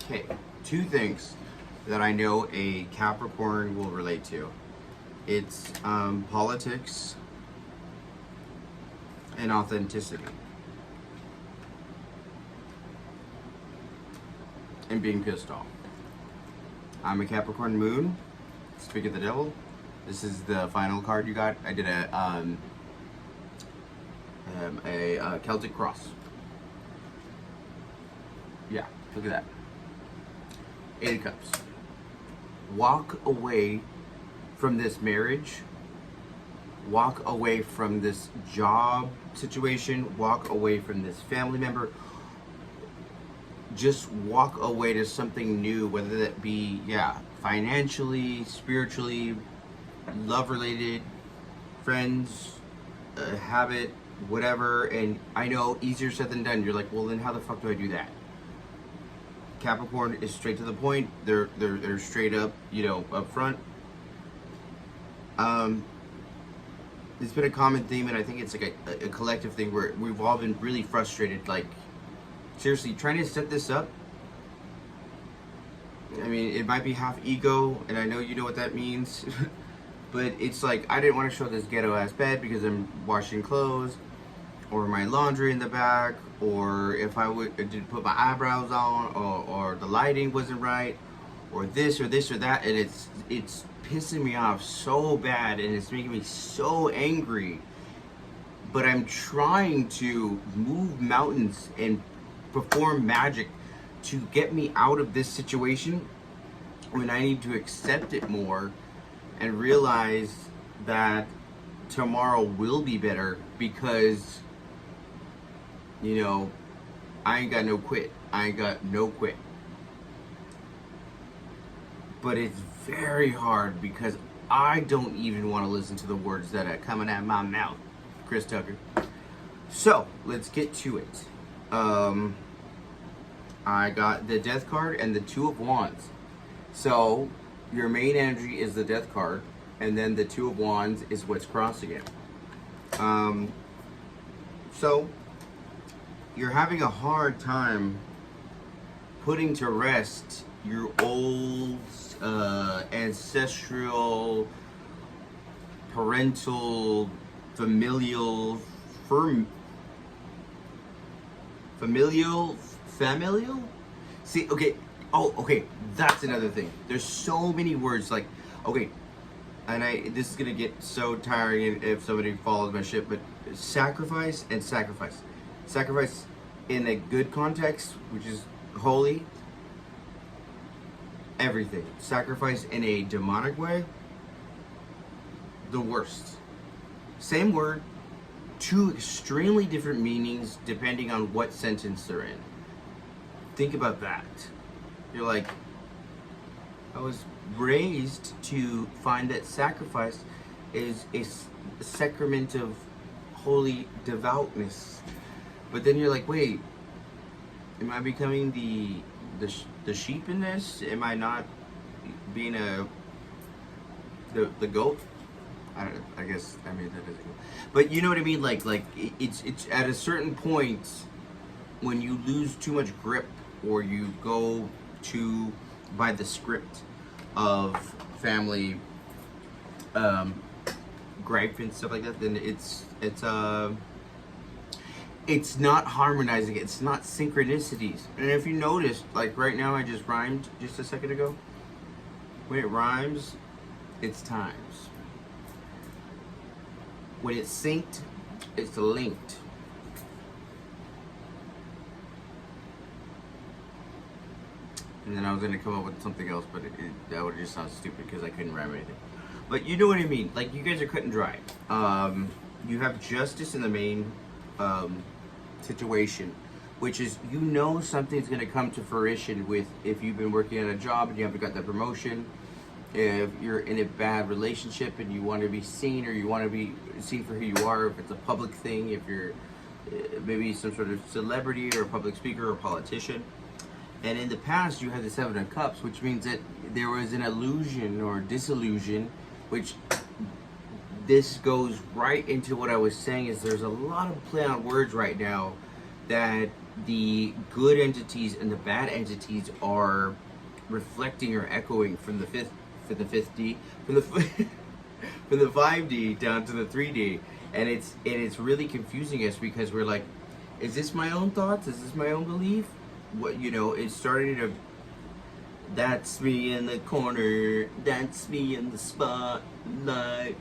Okay, two things that I know a Capricorn will relate to. It's politics and authenticity. And being pissed off. I'm a Capricorn moon. Speak of the devil. This is the final card you got. I did a Celtic cross. Yeah, look at that. 8 of Cups. Walk away from this marriage. Walk away from this job situation. Walk away from this family member. Just walk away to something new, whether that be, financially, spiritually, love related, friends, habit, whatever. And I know easier said than done. You're like, well, then how the fuck do I do that? Capricorn is straight to the point. They're straight up, up front. It's been a common theme, and I think it's like a collective thing where we've all been really frustrated. Like, seriously, trying to set this up. I mean, it might be half ego, and I know you know what that means. But it's like, I didn't want to show this ghetto ass bed because I'm washing clothes, or my laundry in the back, or if I didn't put my eyebrows on, or the lighting wasn't right, or this or that, and it's pissing me off so bad, and it's making me so angry. But I'm trying to move mountains and perform magic to get me out of this situation, when I need to accept it more and realize that tomorrow will be better, because I ain't got no quit. But it's very hard because I don't even want to listen to the words that are coming out of my mouth, Chris Tucker. So let's get to it. I got the Death card and the Two of Wands. So your main energy is the Death card, and then the Two of Wands is what's crossing it. So you're having a hard time putting to rest your old ancestral, parental, familial. See, okay. Oh, okay. That's another thing. There's so many words. Like, okay, and this is gonna get so tiring if somebody follows my shit. But sacrifice and sacrifice. Sacrifice in a good context, which is holy. Everything. Sacrifice in a demonic way. The worst. Same word. Two extremely different meanings depending on what sentence they're in. Think about that. You're like, I was raised to find that sacrifice is a sacrament of holy devoutness. But then you're like, wait, am I becoming the sheep in this? Am I not being the goat? I don't know. I guess that doesn't go. But you know what I mean? Like it's at a certain point when you lose too much grip, or you go to by the script of family gripe and stuff like that, then it's not harmonizing. It's not synchronicities. And if you notice, like right now, I just rhymed just a second ago. When it rhymes, it's times. When it's synced, it's linked. And then I was going to come up with something else, but that would just sound stupid because I couldn't rhyme anything. But you know what I mean. Like, you guys are cut and dry. You have justice in the main situation, which is, something's going to come to fruition with, if you've been working at a job and you haven't got that promotion, if you're in a bad relationship and you want to be seen, or you want to be seen for who you are, if it's a public thing, if you're maybe some sort of celebrity or a public speaker or politician. And in the past, you had the Seven of Cups, which means that there was an illusion or disillusion, which this goes right into what I was saying, is there's a lot of play on words right now that the good entities and the bad entities are reflecting or echoing from the fifth D, from the from the 5D down to the 3D, and it's really confusing us because we're like, is this my own thoughts? Is this my own belief? What, you know, it's starting to. That's me in the corner. That's me in the spotlight.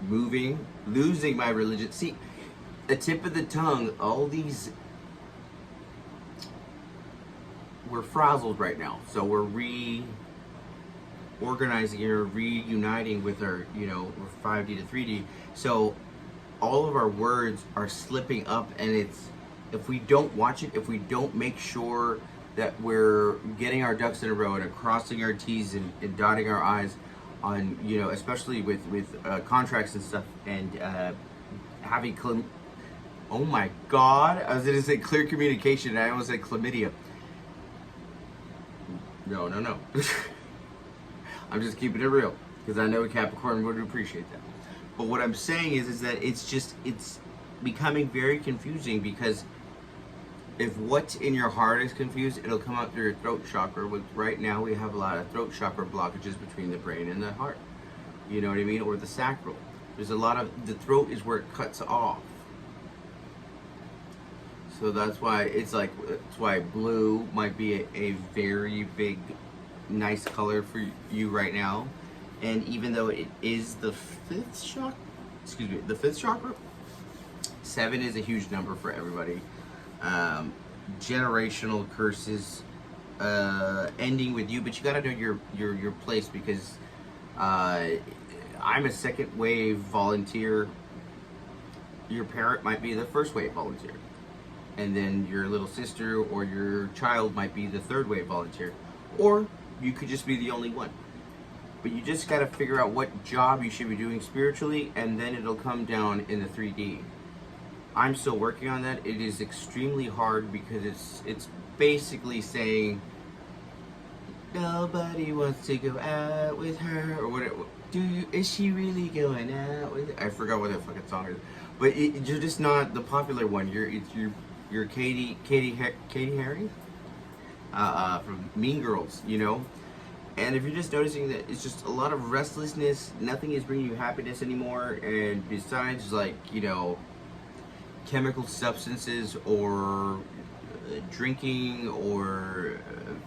Moving, losing my religion. See, the tip of the tongue. All these. We're frazzled right now, so we're reorganizing or reuniting with our, you know, we're 5D to 3D. So all of our words are slipping up, and it's, if we don't watch it, if we don't make sure that we're getting our ducks in a row and crossing our T's and dotting our I's on, you know, especially with contracts and stuff, and having oh my God, I was gonna say clear communication, and I almost said chlamydia. No. I'm just keeping it real because I know Capricorn would appreciate that. But what I'm saying is that it's becoming very confusing, because if what's in your heart is confused, it'll come out through your throat chakra. With right now, we have a lot of throat chakra blockages between the brain and the heart. You know what I mean? Or the sacral. There's a lot of, the throat is where it cuts off. So that's why it's like, that's why blue might be a very big, nice color for you right now. And even though it is the fifth chakra, the 7 is a huge number for everybody. Generational curses ending with you, but you gotta know your place, because I'm a second wave volunteer. Your parent might be the first wave volunteer, and then your little sister or your child might be the third wave volunteer, or you could just be the only one. But you just got to figure out what job you should be doing spiritually, and then it'll come down in the 3D. I'm still working on that. It is extremely hard because it's basically saying nobody wants to go out with her, or whatever. Is she really going out with her? I forgot what that fucking song is. But you're just not the popular one. You're Katie Harry from Mean Girls, you know. And if you're just noticing that it's just a lot of restlessness, nothing is bringing you happiness anymore, and besides, like, you know, chemical substances or drinking or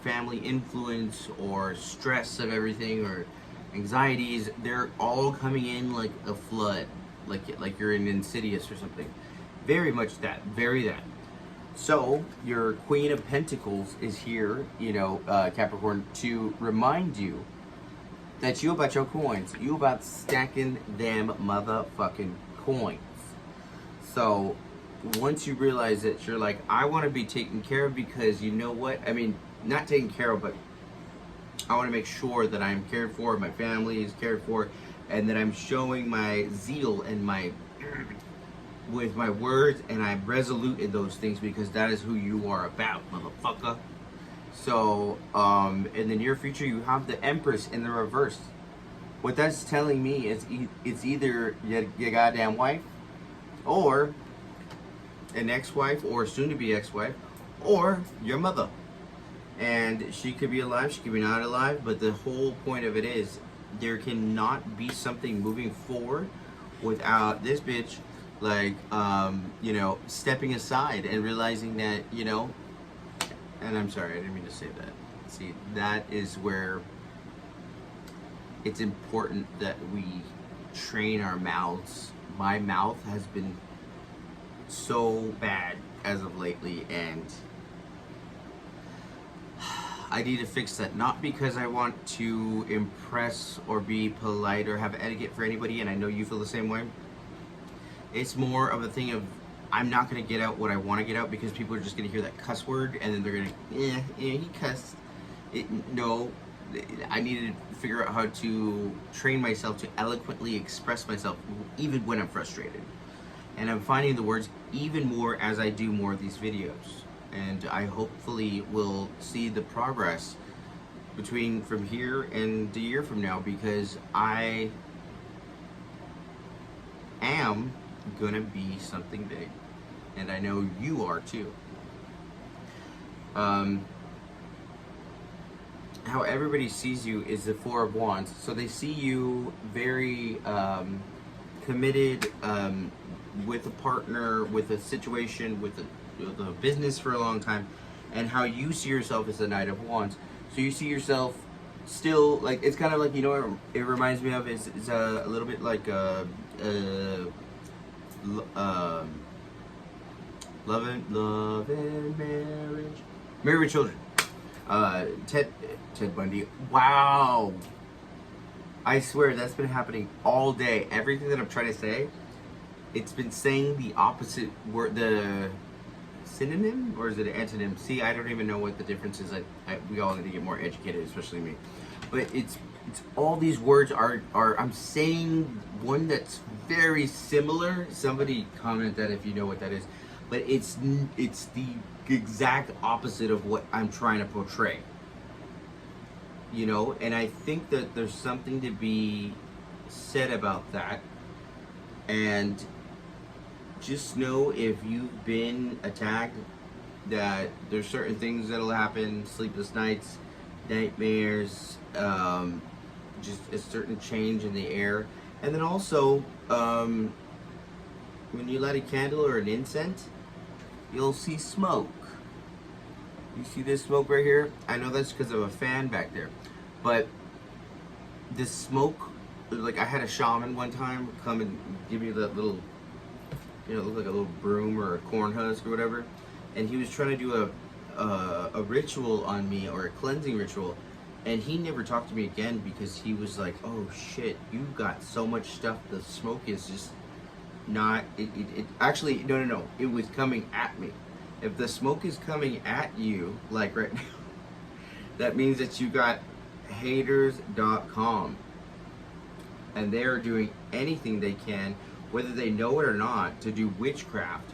family influence or stress of everything or anxieties, they're all coming in like a flood, like you're in Insidious or something. Very much that, very that. So your Queen of Pentacles is here, you know, Capricorn, to remind you that you about your coins. You about stacking them motherfucking coins. So once you realize that you're like, I want to be taken care of, because you know what? I mean, not taken care of, but I want to make sure that I'm cared for, my family is cared for, and that I'm showing my zeal and my with my words, and I'm resolute in those things, because that is who you are about, motherfucker. So, in the near future, you have the Empress in the reverse. What that's telling me is it's either your goddamn wife, or an ex-wife, or soon-to-be ex-wife, or your mother. And she could be alive, she could be not alive, but the whole point of it is there cannot be something moving forward without this bitch, like, you know, stepping aside and realizing that, you know, and I'm sorry, I didn't mean to say that. See, that is where it's important that we train our mouths. My mouth has been so bad as of lately, and I need to fix that. Not because I want to impress or be polite or have etiquette for anybody, and I know you feel the same way. It's more of a thing of, I'm not going to get out what I want to get out, because people are just going to hear that cuss word, and then they're going to, yeah, he cussed. No, I need to figure out how to train myself to eloquently express myself, even when I'm frustrated. And I'm finding the words even more as I do more of these videos. And I hopefully will see the progress from here and a year from now, because I am gonna be something big, and I know you are too. um, how everybody sees you is the Four of Wands. So they see you very committed, with a partner, with a situation, with a business for a long time, and how you see yourself as the Knight of Wands. So you see yourself still, like, it's kind of like, you know what it reminds me of is a little bit like love and marriage, Married with Children. Ted Bundy. Wow. I swear that's been happening all day. Everything that I'm trying to say, it's been saying the opposite word, the synonym, or is it an antonym? See, I don't even know what the difference is. We all need to get more educated, especially me. But it's all these words are I'm saying one that's very similar. Somebody comment that if you know what that is. But it's the exact opposite of what I'm trying to portray. You know, and I think that there's something to be said about that. And just know, if you've been attacked, that there's certain things that'll happen, sleepless nights, nightmares, just a certain change in the air. And then also, when you light a candle or an incense, you'll see smoke. You see this smoke right here? I know that's because of a fan back there. But this smoke, like, I had a shaman one time come and give me that little, you know, it looked like a little broom or a corn husk or whatever. And he was trying to do a ritual on me, or a cleansing ritual. And he never talked to me again, because he was like, oh shit, you got so much stuff. The smoke is just not, it actually, no. It was coming at me. If the smoke is coming at you, like right now, that means that you got haters.com. And they're doing anything they can, whether they know it or not, to do witchcraft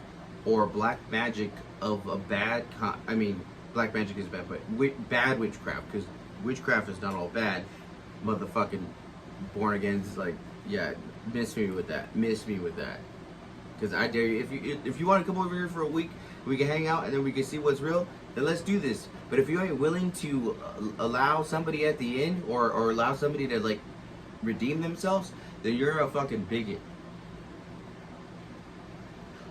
or black magic of a bad I mean, black magic is bad, but bad witchcraft, because witchcraft is not all bad. Motherfucking born again is like, yeah, miss me with that. Because I dare you, if you want to come over here for a week, we can hang out and then we can see what's real, then let's do this. But if you ain't willing to allow somebody at the end, or allow somebody to, like, redeem themselves, then you're a fucking bigot.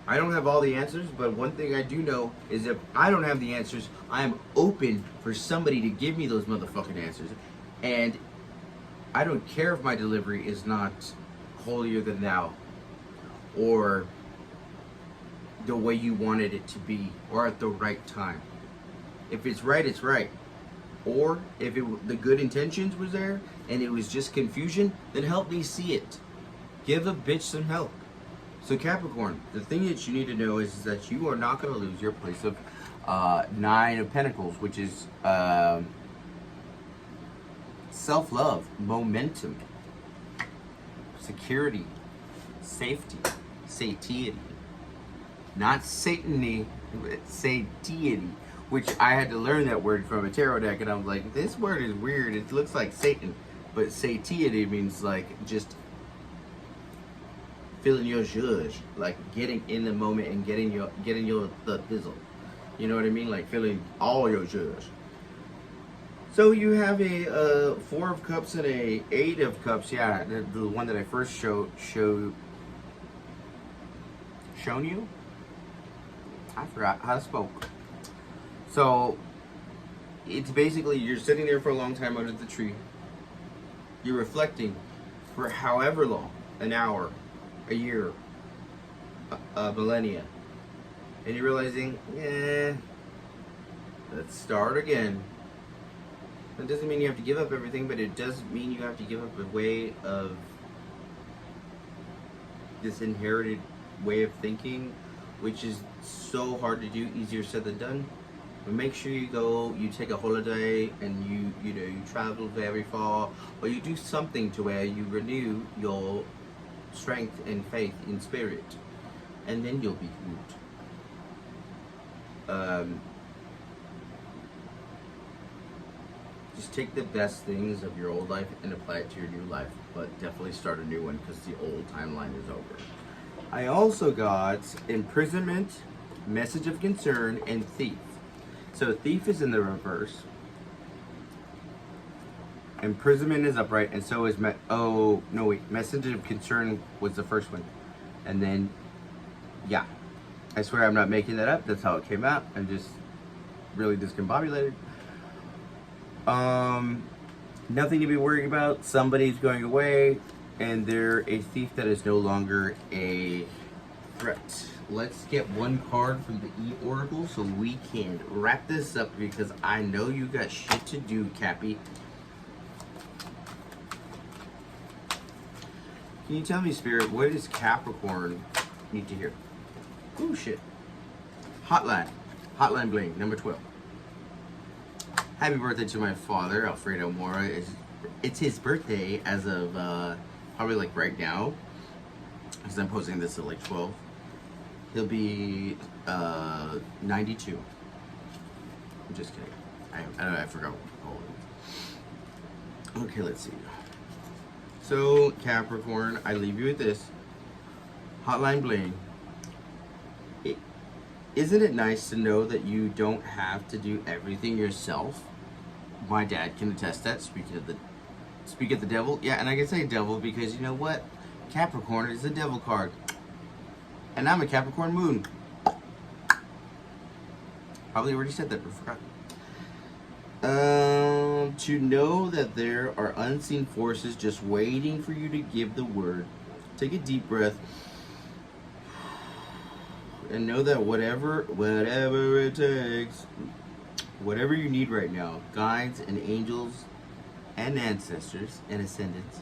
I don't have all the answers, but one thing I do know is, if I don't have the answers, I am open for somebody to give me those motherfucking answers. And I don't care if my delivery is not holier than thou, or the way you wanted it to be, or at the right time. If it's right, it's right. Or if the good intentions was there and it was just confusion, then help me see it. Give a bitch some help. So Capricorn, the thing that you need to know is that you are not going to lose your place of Nine of Pentacles, which is self-love, momentum, security, safety, satiety. Not satany, but satiety, which I had to learn that word from a tarot deck, and I was like, this word is weird. It looks like Satan, but satiety means, like, just feeling your zhuzh, like getting in the moment and getting your the thizzle. You know what I mean? Like feeling all your zhuzh. So you have a Four of Cups and a Eight of Cups. Yeah, the one that I first shown you. I forgot how to spoke. So it's basically, you're sitting there for a long time under the tree. You're reflecting for however long, an hour, a year, a millennia, and you're realizing, let's start again. That doesn't mean you have to give up everything, but it does mean you have to give up a way of this inherited way of thinking, which is so hard to do, easier said than done. But make sure you take a holiday, and you travel very far, or you do something to where you renew your strength and faith in spirit, and then you'll be good. Just take the best things of your old life and apply it to your new life, but definitely start a new one, because the old timeline is over. I also got imprisonment, message of concern, and thief. So thief is in the reverse. Imprisonment is upright, and so is oh no wait, messenger of concern was the first one, and then yeah, I swear I'm not making that up. That's how it came out. I'm just really discombobulated. Nothing to be worried about. Somebody's going away, and they're a thief that is no longer a threat. Let's get one card from the E-Oracle so we can wrap this up because I know you got shit to do, Cappy. Can you tell me, Spirit, what does Capricorn need to hear? Oh shit. Hotline. Hotline bling, number 12. Happy birthday to my father, Alfredo Mora. It's his birthday as of probably like right now, because I'm posting this at like 12. He'll be 92. I'm just kidding. I forgot what old he is. Okay, let's see. So Capricorn, I leave you with this. Hotline bling. Isn't it nice to know that you don't have to do everything yourself? My dad can attest that. Speak of the devil. Yeah, and I can say devil because you know what? Capricorn is the devil card. And I'm a Capricorn moon. Probably already said that, but forgot. To know that there are unseen forces just waiting for you to give the word. Take a deep breath. And know that whatever it takes, whatever you need right now, guides and angels and ancestors and ascendants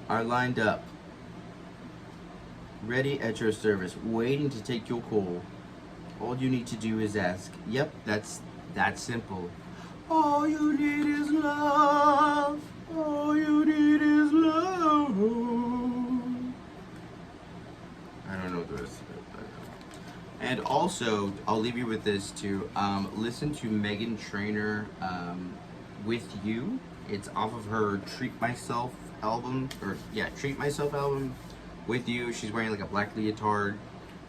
are lined up, ready at your service, waiting to take your call. All you need to do is ask. Yep, that's that simple. All you need is love. All you need is love. I don't know what the rest of it. And also, I'll leave you with this too. Listen to Meghan Trainor, With You. It's off of her Treat Myself album, Treat Myself album, With You. She's wearing like a black leotard.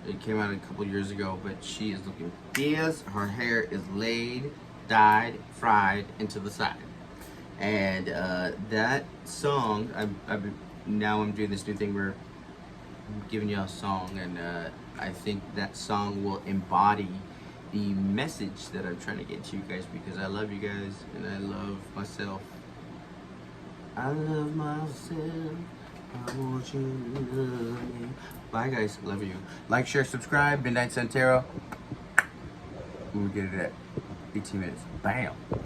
It came out a couple years ago, but she is looking fierce. Her hair is laid, dyed, fried, into the side. And that song, now I'm doing this new thing where I'm giving you a song, and I think that song will embody the message that I'm trying to get to you guys because I love you guys and I love myself. I love myself. I want you to love me. Bye guys, love you. Like, share, subscribe. Midnight Santero. We get it at 18 minutes. Bam.